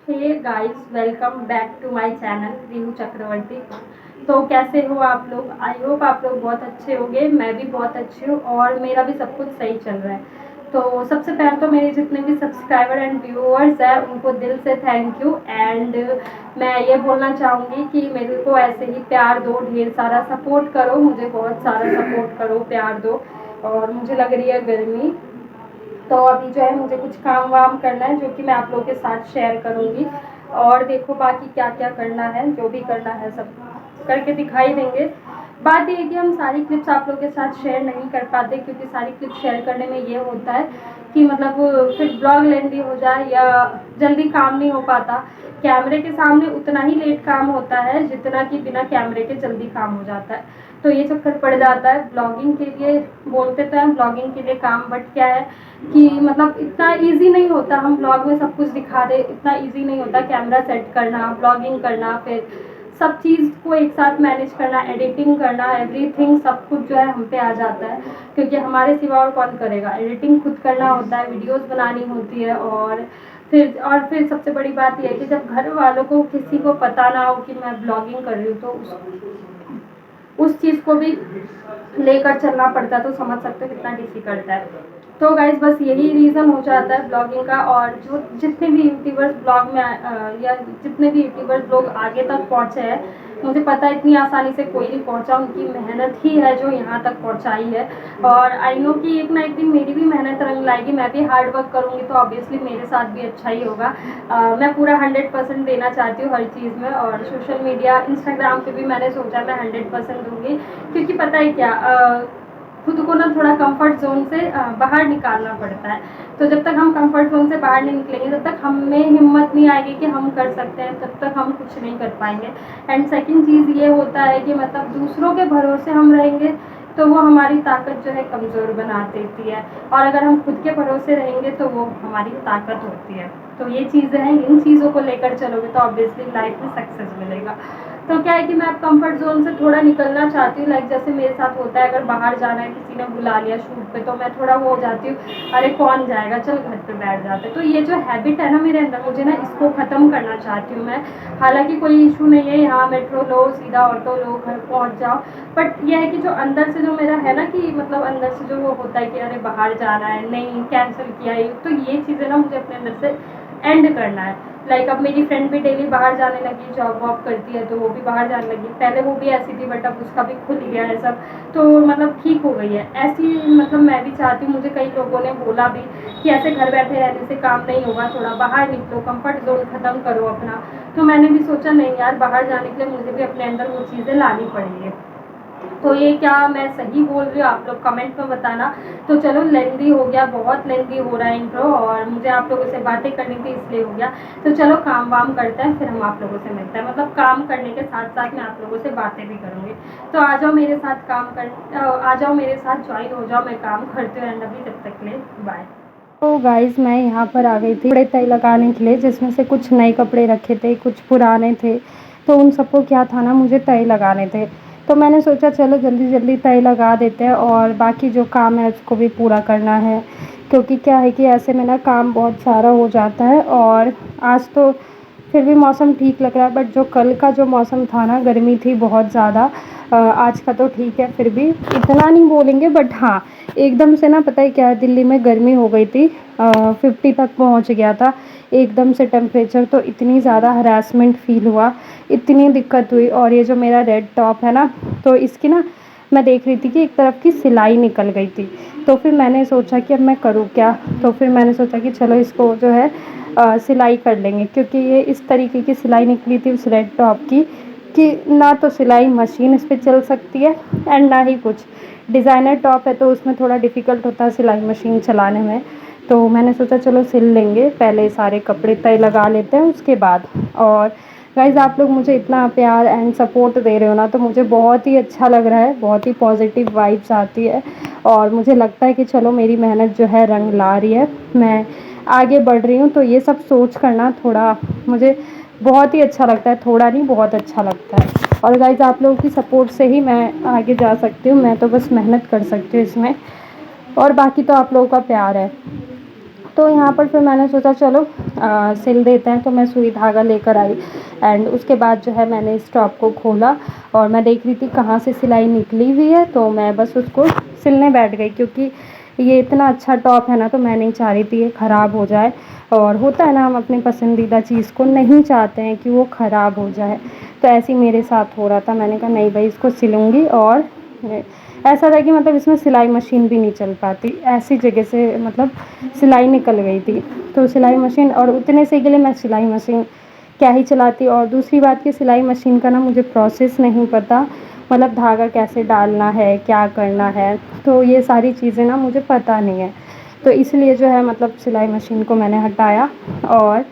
Hey guys, welcome back to my channel Rihu Chakraborty. तो कैसे हो आप लोग? आई होप आप लोग बहुत अच्छे होंगे। मैं भी बहुत अच्छी हूँ और मेरा भी सब कुछ सही चल रहा है। तो सबसे पहले तो मेरे जितने भी सब्सक्राइबर एंड व्यूअर्स हैं उनको दिल से थैंक यू। एंड मैं ये बोलना चाहूँगी कि मेरे को ऐसे ही प्यार दो, ढेर सारा सपोर्ट करो, मुझे बहुत सारा सपोर्ट करो, प्यार दो। और मुझे लग रही है गर्मी, तो अभी जो है मुझे कुछ काम वाम करना है जो कि मैं आप लोगों के साथ शेयर करूँगी। और देखो बाकी क्या क्या करना है, जो भी करना है सब करके दिखाई देंगे। बात ये है कि हम सारी क्लिप्स आप लोगों के साथ शेयर नहीं कर पाते, क्योंकि सारी क्लिप्स शेयर करने में ये होता है कि मतलब फिर ब्लॉग लेंदी हो जाए या जल्दी काम नहीं हो पाता। कैमरे के सामने उतना ही लेट काम होता है जितना कि बिना कैमरे के जल्दी काम हो जाता है। तो ये चक्कर पड़ जाता है ब्लॉगिंग के लिए। बोलते तो हैं ब्लॉगिंग के लिए काम, बट क्या है कि मतलब इतना इजी नहीं होता हम ब्लॉग में सब कुछ दिखा दे। इतना इजी नहीं होता कैमरा सेट करना, ब्लॉगिंग करना, फिर सब चीज़ को एक साथ मैनेज करना, एडिटिंग करना, एवरीथिंग सब कुछ जो है हम पे आ जाता है, क्योंकि हमारे सिवा और कौन करेगा। एडिटिंग खुद करना होता है, वीडियोस बनानी होती है। और फिर सबसे बड़ी बात यह है कि जब घर वालों को किसी को पता ना हो कि मैं ब्लॉगिंग कर रही हूँ, तो उस चीज़ को भी लेकर चलना पड़ता है। तो समझ सकते हो कितना डिफिकल्ट है। तो गाइज बस यही रीज़न हो जाता है ब्लॉगिंग का। और जो जितने भी यूट्यूबर्स ब्लॉग में या जितने भी यूट्यूबर्स लोग आगे तक पहुँचे हैं, मुझे पता है इतनी आसानी से कोई नहीं पहुँचा। उनकी मेहनत ही है जो यहाँ तक पहुँचाई है। और आई नो कि एक ना एक दिन मेरी भी मेहनत रंग लाएगी, मैं भी हार्ड वर्क करूँगी तो ऑब्वियसली मेरे साथ भी अच्छा ही होगा। मैं पूरा 100% देना चाहती हूँ हर चीज़ में। और सोशल मीडिया इंस्टाग्राम पे भी मैंने सोचा मैं 100% दूँगी, क्योंकि पता है क्या, खुद को ना थोड़ा कंफर्ट जोन से बाहर निकालना पड़ता है। तो जब तक हम कंफर्ट जोन से बाहर नहीं निकलेंगे, तब तक हमें हिम्मत नहीं आएगी कि हम कर सकते हैं, तब तक हम कुछ नहीं कर पाएंगे। एंड सेकंड चीज़ ये होता है कि मतलब दूसरों के भरोसे हम रहेंगे तो वो हमारी ताकत जो है कमज़ोर बना देती है, और अगर हम खुद के भरोसे रहेंगे तो वो हमारी ताकत होती है। तो ये चीज़ें हैं, इन चीज़ों को लेकर चलोगे तो ऑब्वियसली लाइफ में सक्सेस मिलेगा। तो क्या है कि मैं अब कंफर्ट जोन से थोड़ा निकलना चाहती हूँ। लाइक जैसे मेरे साथ होता है, अगर बाहर जाना है, किसी ने बुला लिया शूट पे, तो मैं थोड़ा वो हो जाती हूँ, अरे कौन जाएगा, चल घर पे बैठ जाते। तो ये जो हैबिट है ना मेरे अंदर, मुझे ना इसको ख़त्म करना चाहती हूँ मैं। हालांकि कोई इशू नहीं है, यहाँ मेट्रो लो, सीधा ऑटो लो, घर पहुँच जाओ। बट यह है कि जो अंदर से जो मेरा है ना, कि मतलब अंदर से जो वो होता है कि अरे बाहर जाना है, नहीं कैंसिल किया है, तो ये चीज़ें ना मुझे अपने अंदर से एंड करना है। लाइक अब मेरी फ्रेंड भी डेली बाहर जाने लगी, जॉब वॉब करती है तो वो भी बाहर जाने लगी। पहले वो भी ऐसी थी, बट अब उसका भी खुल गया है सब, तो मतलब ठीक हो गई है ऐसी। मतलब मैं भी चाहती हूँ, मुझे कई लोगों ने बोला भी कि ऐसे घर बैठे रहने से काम नहीं होगा, थोड़ा बाहर निकलो, कंफर्ट जोन ख़त्म करो अपना। तो मैंने भी सोचा नहीं यार, बाहर जाने के लिए मुझे भी अपने अंदर वो चीज़ें लानी पड़ेंगी। तो ये क्या मैं सही बोल रही हूँ, आप लोग कमेंट में बताना। तो चलो, लेंदी हो गया, बहुत लेंदी हो रहा है इंट्रो, और मुझे आप लोगों से बातें करनी थी इसलिए हो गया। तो चलो काम वाम करते हैं, फिर हम आप लोगों से मिलते हैं। मतलब काम करने के साथ साथ मैं आप लोगों से बातें भी करूँगी। तो आ जाओ मेरे साथ आ जाओ मेरे साथ, ज्वाइन हो जाओ, मैं काम करती हूँ। एंड अभी तब तक के लिए बाय। तो गाइस मैं यहाँ पर आ गई थी कपड़े तय लगाने के लिए, जिसमें से कुछ नए कपड़े रखे थे, कुछ पुराने थे। तो उन सबको क्या था ना, मुझे तय लगाने थे। तो मैंने सोचा चलो जल्दी जल्दी तय लगा देते हैं, और बाकी जो काम है उसको भी पूरा करना है। क्योंकि क्या है कि ऐसे में ना काम बहुत सारा हो जाता है। और आज तो फिर भी मौसम ठीक लग रहा है, बट जो कल का जो मौसम था ना, गर्मी थी बहुत ज़्यादा। आज का तो ठीक है, फिर भी इतना नहीं बोलेंगे, बट हाँ एकदम से ना, पता है क्या है, दिल्ली में गर्मी हो गई थी। 50 तक पहुंच गया था एकदम से टेम्परेचर। तो इतनी ज़्यादा हरासमेंट फ़ील हुआ, इतनी दिक्कत हुई। और ये जो मेरा रेड टॉप है ना, तो इसकी ना मैं देख रही थी कि एक तरफ की सिलाई निकल गई थी। तो फिर मैंने सोचा कि अब मैं करूँ क्या। तो फिर मैंने सोचा कि चलो इसको जो है सिलाई कर लेंगे, क्योंकि ये इस तरीके की सिलाई निकली थी उस रेड टॉप की कि ना तो सिलाई मशीन इस पर चल सकती है, एंड ना ही कुछ। डिज़ाइनर टॉप है तो उसमें थोड़ा डिफ़िकल्ट होता है सिलाई मशीन चलाने में। तो मैंने सोचा चलो सिल लेंगे, पहले सारे कपड़े तय लगा लेते हैं उसके बाद। और गाइज़ आप लोग मुझे इतना प्यार एंड सपोर्ट दे रहे हो ना, तो मुझे बहुत ही अच्छा लग रहा है, बहुत ही पॉजिटिव वाइब्स आती है। और मुझे लगता है कि चलो मेरी मेहनत जो है रंग ला रही है, मैं आगे बढ़ रही हूँ। तो ये सब सोच करना थोड़ा मुझे बहुत ही अच्छा लगता है, थोड़ा नहीं बहुत अच्छा लगता है। और गाइज़ आप लोगों की सपोर्ट से ही मैं आगे जा सकती हूँ, मैं तो बस मेहनत कर सकती हूँ इसमें, और बाकी तो आप लोगों का प्यार है। तो यहाँ पर फिर मैंने सोचा चलो सिल देते हैं। तो मैं सुई धागा लेकर आई एंड उसके बाद जो है मैंने इस टॉप को खोला और मैं देख रही थी कहाँ से सिलाई निकली हुई है, तो मैं बस उसको सिलने बैठ गई, क्योंकि ये इतना अच्छा टॉप है ना, तो मैं नहीं चाह रही थी ये ख़राब हो जाए। और होता है ना, हम अपनी पसंदीदा चीज़ को नहीं चाहते हैं कि वो ख़राब हो जाए, तो ऐसे ही मेरे साथ हो रहा था। मैंने कहा नहीं भाई, इसको सिलूँगी। और ऐसा था कि मतलब इसमें सिलाई मशीन भी नहीं चल पाती, ऐसी जगह से मतलब सिलाई निकल गई थी। तो सिलाई मशीन, और उतने से के लिए मैं सिलाई मशीन क्या ही चलाती। और दूसरी बात कि सिलाई मशीन का ना मुझे प्रोसेस नहीं पता, मतलब धागा कैसे डालना है, क्या करना है, तो ये सारी चीज़ें ना मुझे पता नहीं है। तो इसलिए जो है मतलब सिलाई मशीन को मैंने हटाया और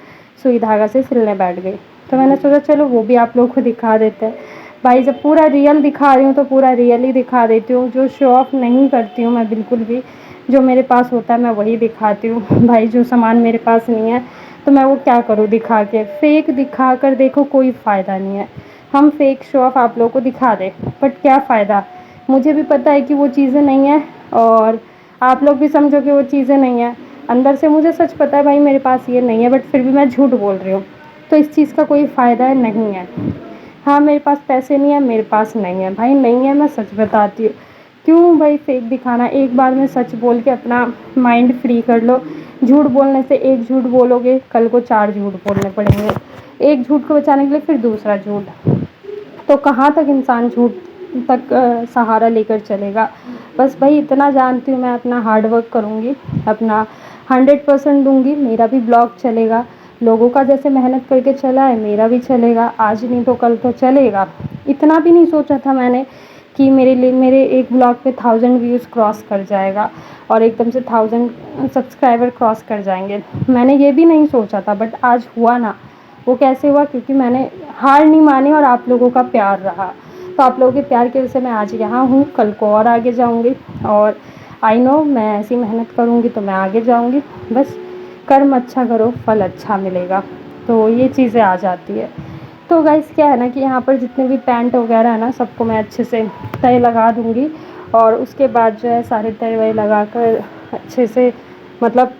सुई धागा से सिलने बैठ गई। तो मैंने सोचा चलो वो भी आप लोगों को दिखा देते हैं। भाई जब पूरा रियल दिखा रही हूँ तो पूरा रियल ही दिखा देती हूँ, जो शो ऑफ नहीं करती हूँ मैं बिल्कुल भी। जो मेरे पास होता है मैं वही दिखाती हूँ भाई, जो सामान मेरे पास नहीं है तो मैं वो क्या करूँ दिखा के। फेक दिखा कर देखो कोई फ़ायदा नहीं है। हम फेक शो ऑफ आप लोगों को दिखा दें, बट क्या फ़ायदा। मुझे भी पता है कि वो चीज़ें नहीं है और आप लोग भी समझो कि वो चीज़ें नहीं है। अंदर से मुझे सच पता है भाई मेरे पास ये नहीं है, बट फिर भी मैं झूठ बोल रही हूँ, तो इस चीज़ का कोई फ़ायदा नहीं है। हाँ मेरे पास पैसे नहीं है, मेरे पास नहीं है भाई, नहीं है, मैं सच बताती हूँ। क्यों भाई फेक दिखाना, एक बार में सच बोल के अपना माइंड फ्री कर लो। झूठ बोलने से एक झूठ बोलोगे, कल को 4 झूठ बोलने पड़ेंगे, एक झूठ को बचाने के लिए फिर दूसरा झूठ। तो कहाँ तक इंसान झूठ तक सहारा लेकर चलेगा। बस भाई इतना जानती हूँ, मैं अपना हार्ड वर्क करूँगी, अपना 100% दूँगी, मेरा भी ब्लॉग चलेगा। लोगों का जैसे मेहनत करके चला है मेरा भी चलेगा, आज नहीं तो कल तो चलेगा। इतना भी नहीं सोचा था मैंने कि मेरे एक ब्लॉग पे 1000 व्यूज़ क्रॉस कर जाएगा और एकदम से 1000 सब्सक्राइबर क्रॉस कर जाएंगे। मैंने ये भी नहीं सोचा था, बट आज हुआ ना। वो कैसे हुआ, क्योंकि मैंने हार नहीं मानी और आप लोगों का प्यार रहा। तो आप लोगों के प्यार की वजह से मैं आज यहाँ हूँ, कल को और आगे जाऊँगी। और आई नो मैं ऐसी मेहनत करूँगी तो मैं आगे जाऊँगी। बस कर्म अच्छा करो, फल अच्छा मिलेगा, तो ये चीज़ें आ जाती है। तो गाइस क्या है ना कि यहाँ पर जितने भी पैंट वगैरह है ना, सबको मैं अच्छे से तय लगा दूँगी। और उसके बाद जो है सारे तय वय लगा कर अच्छे से मतलब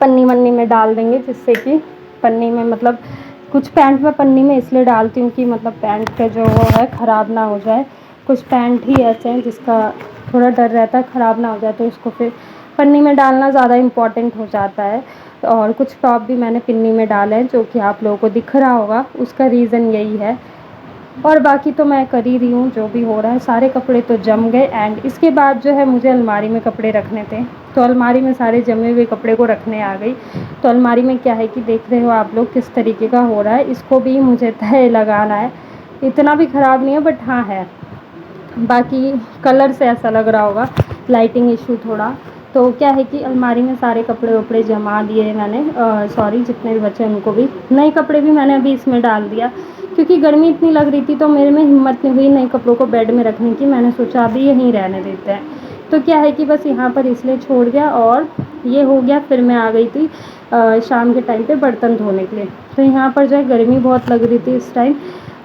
पन्नी वन्नी में डाल देंगे, जिससे कि पन्नी में मतलब कुछ पैंट मैं पन्नी में इसलिए डालती हूँ कि मतलब पैंट का जो वो है ख़राब ना हो जाए। कुछ पैंट ही ऐसे हैं जिसका थोड़ा डर रहता है ख़राब ना हो जाए, तो उसको फिर पन्नी में डालना ज़्यादा इम्पॉर्टेंट हो जाता है। और कुछ टॉप भी मैंने पिन्नी में डाले हैं, जो कि आप लोगों को दिख रहा होगा, उसका रीज़न यही है। और बाकी तो मैं कर ही रही हूँ जो भी हो रहा है। सारे कपड़े तो जम गए एंड इसके बाद जो है मुझे अलमारी में कपड़े रखने थे, तो अलमारी में सारे जमे हुए कपड़े को रखने आ गई। तो अलमारी में क्या है कि देख रहे हो आप लोग किस तरीके का हो रहा है, इसको भी मुझे तय लगाना है। इतना भी ख़राब नहीं है, बट हाँ है, बाकी कलर से ऐसा लग रहा होगा, लाइटिंग इशू थोड़ा। तो क्या है कि अलमारी में सारे कपड़े वपड़े जमा दिए मैंने, सॉरी जितने भी बचे उनको भी। नए कपड़े भी मैंने अभी इसमें डाल दिया, क्योंकि गर्मी इतनी लग रही थी तो मेरे में हिम्मत नहीं हुई नए कपड़ों को बेड में रखने की। मैंने सोचा अभी यहीं रहने देते हैं। तो क्या है कि बस यहाँ पर इसलिए छोड़ दिया और ये हो गया। फिर मैं आ गई थी शाम के टाइम पे बर्तन धोने के लिए। तो यहाँ पर जो है गर्मी बहुत लग रही थी इस टाइम।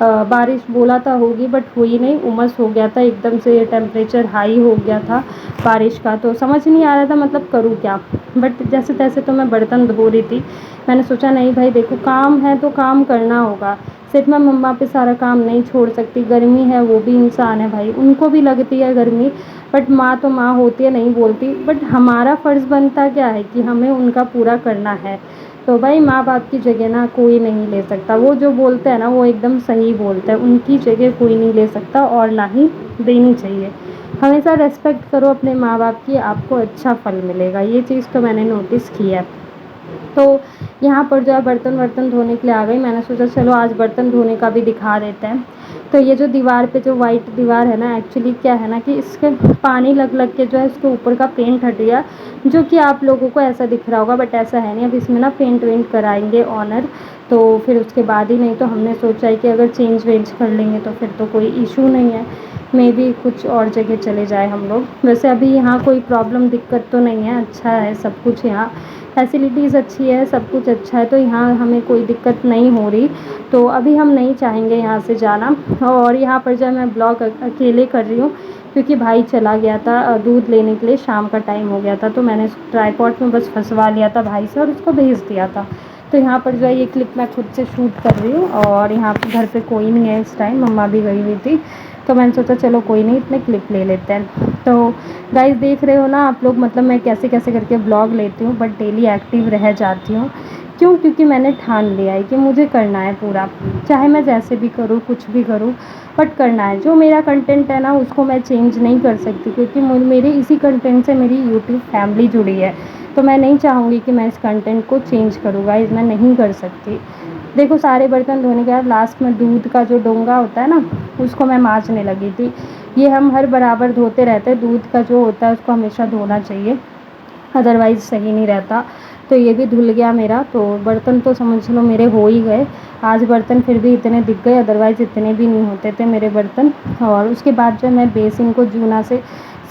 बारिश बोला था होगी बट हुई नहीं, उमस हो गया था एकदम से, टेम्परेचर हाई हो गया था बारिश का। तो समझ नहीं आ रहा था मतलब करूँ क्या, बट जैसे तैसे तो मैं बर्तन धो रही थी। मैंने सोचा नहीं भाई देखो काम है तो काम करना होगा, सिर्फ मैं मम्मा पे सारा काम नहीं छोड़ सकती। गर्मी है, वो भी इंसान है भाई, उनको भी लगती है गर्मी, बट माँ तो माँ होती है, नहीं बोलती। बट हमारा फ़र्ज़ बनता क्या है कि हमें उनका पूरा करना है। तो भाई माँ बाप की जगह ना कोई नहीं ले सकता, वो जो बोलते हैं ना वो एकदम सही बोलते हैं, उनकी जगह कोई नहीं ले सकता और ना ही देनी चाहिए। हमेशा रेस्पेक्ट करो अपने माँ बाप की, आपको अच्छा फल मिलेगा, ये चीज़ तो मैंने नोटिस की है। तो यहाँ पर जो है बर्तन वर्तन धोने के लिए आ गई। मैंने सोचा चलो आज बर्तन धोने का भी दिखा देते हैं। तो ये जो दीवार पे जो वाइट दीवार है ना, एक्चुअली क्या है ना कि इसके पानी लग लग के जो है इसके ऊपर का पेंट हट गया, जो कि आप लोगों को ऐसा दिख रहा होगा, बट ऐसा है नहीं। अब इसमें ना पेंट वेंट कराएंगे ऑनर, तो फिर उसके बाद ही, नहीं तो हमने सोचा है कि अगर चेंज वेंज कर लेंगे तो फिर तो कोई इशू नहीं है, मे बी कुछ और जगह चले जाए हम लोग। वैसे अभी यहाँ कोई प्रॉब्लम दिक्कत तो नहीं है, अच्छा है सब कुछ, यहाँ फैसिलिटीज़ अच्छी है, सब कुछ अच्छा है, तो यहाँ हमें कोई दिक्कत नहीं हो रही। तो अभी हम नहीं चाहेंगे यहाँ से जाना। और यहाँ पर जो मैं ब्लॉग अकेले कर रही हूँ, क्योंकि भाई चला गया था दूध लेने के लिए, शाम का टाइम हो गया था, तो मैंने ट्राईपॉड में बस फंसवा लिया था भाई से और उसको भेज दिया था। तो यहाँ पर जो है ये क्लिप मैं खुद से शूट कर रही हूँ और यहाँ पर घर पे कोई नहीं है इस टाइम, मम्मा भी गई हुई थी, तो मैंने सोचा चलो कोई नहीं, इतने क्लिप ले लेते हैं। तो गाइस देख रहे हो ना आप लोग, मतलब मैं कैसे कैसे करके ब्लॉग लेती हूँ बट डेली एक्टिव रह जाती हूँ। क्यों? क्योंकि मैंने ठान लिया है कि मुझे करना है पूरा, चाहे मैं जैसे भी करूँ, कुछ भी करूँ, बट करना है। जो मेरा कंटेंट है ना उसको मैं चेंज नहीं कर सकती, क्योंकि मेरे इसी कंटेंट से मेरी यूट्यूब फैमिली जुड़ी है। तो मैं नहीं चाहूँगी कि मैं इस कंटेंट को चेंज करूँ गाइस, मैं नहीं कर सकती। देखो सारे बर्तन धोने के बाद लास्ट में दूध का जो डोंगा होता है ना, उसको मैं मांजने लगी थी। ये हम हर बराबर धोते रहते हैं, दूध का जो होता है उसको हमेशा धोना चाहिए, अदरवाइज़ सही नहीं रहता। तो ये भी धुल गया मेरा, तो बर्तन तो समझ लो मेरे हो ही गए। आज बर्तन फिर भी इतने दिख गए, अदरवाइज़ इतने भी नहीं होते थे मेरे बर्तन। और उसके बाद जो मैं बेसिन को जूना से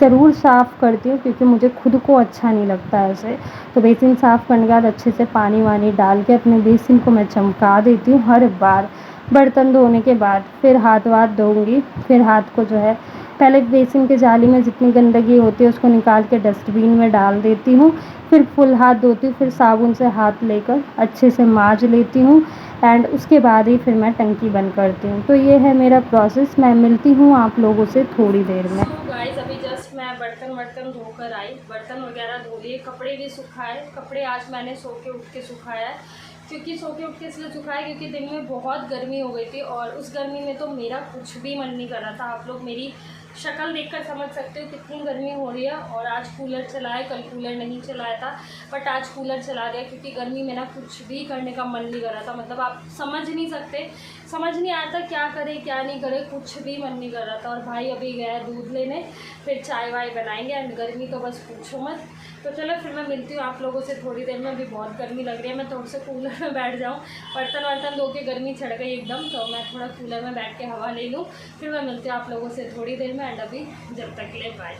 ज़रूर साफ़ करती हूँ, क्योंकि मुझे खुद को अच्छा नहीं लगता ऐसे। तो बेसिन साफ़ करने के बाद अच्छे से पानी वानी डाल के अपने बेसिन को मैं चमका देती हूँ हर बार। बर्तन धोने के बाद फिर हाथ वाथ धोऊँगी, फिर हाथ को जो है पहले बेसिन के जाली में जितनी गंदगी होती है उसको निकाल के डस्टबिन में डाल देती हूँ, फिर फुल हाथ धोती हूँ, फिर साबुन से हाथ लेकर अच्छे से मांज लेती हूँ एंड उसके बाद ही फिर मैं टंकी बंद करती हूँ। तो ये है मेरा प्रोसेस। मैं मिलती हूँ आप लोगों से थोड़ी देर में। तो गाइस अभी जस्ट मैं बर्तन धोकर आई, बर्तन वगैरह धो लिए, कपड़े भी सुखाए। कपड़े आज मैंने सो के उठ के सुखाया है, क्योंकि सो के उठ के इसलिए सुखाया क्योंकि दिन में बहुत गर्मी हो गई थी और उस गर्मी में तो मेरा कुछ भी मन नहीं कर रहा था। आप लोग मेरी शक्ल देखकर समझ सकते हो कितनी गर्मी हो रही है। और आज कूलर चलाए, कल कूलर नहीं चलाया था, बट आज कूलर चला दिया क्योंकि गर्मी में ना कुछ भी करने का मन नहीं कर रहा था। मतलब आप समझ नहीं सकते, समझ नहीं आता क्या करे क्या नहीं करे, कुछ भी मन नहीं कर रहा था। और भाई अभी गया है दूध लेने, फिर चाय वाय बनाएंगे एंड गर्मी तो बस पूछो मत। तो चलो फिर मैं मिलती हूँ आप लोगों से थोड़ी देर में। अभी बहुत गर्मी लग रही है, मैं थोड़ा सा कूलर में बैठ जाऊँ, बर्तन वर्तन धो के गर्मी चढ़ गई एकदम, तो मैं थोड़ा कूलर में बैठ के हवा ले लूँ। फिर मैं मिलती हूँ आप लोगों से थोड़ी देर में एंड अभी जब तक के लिए बाय।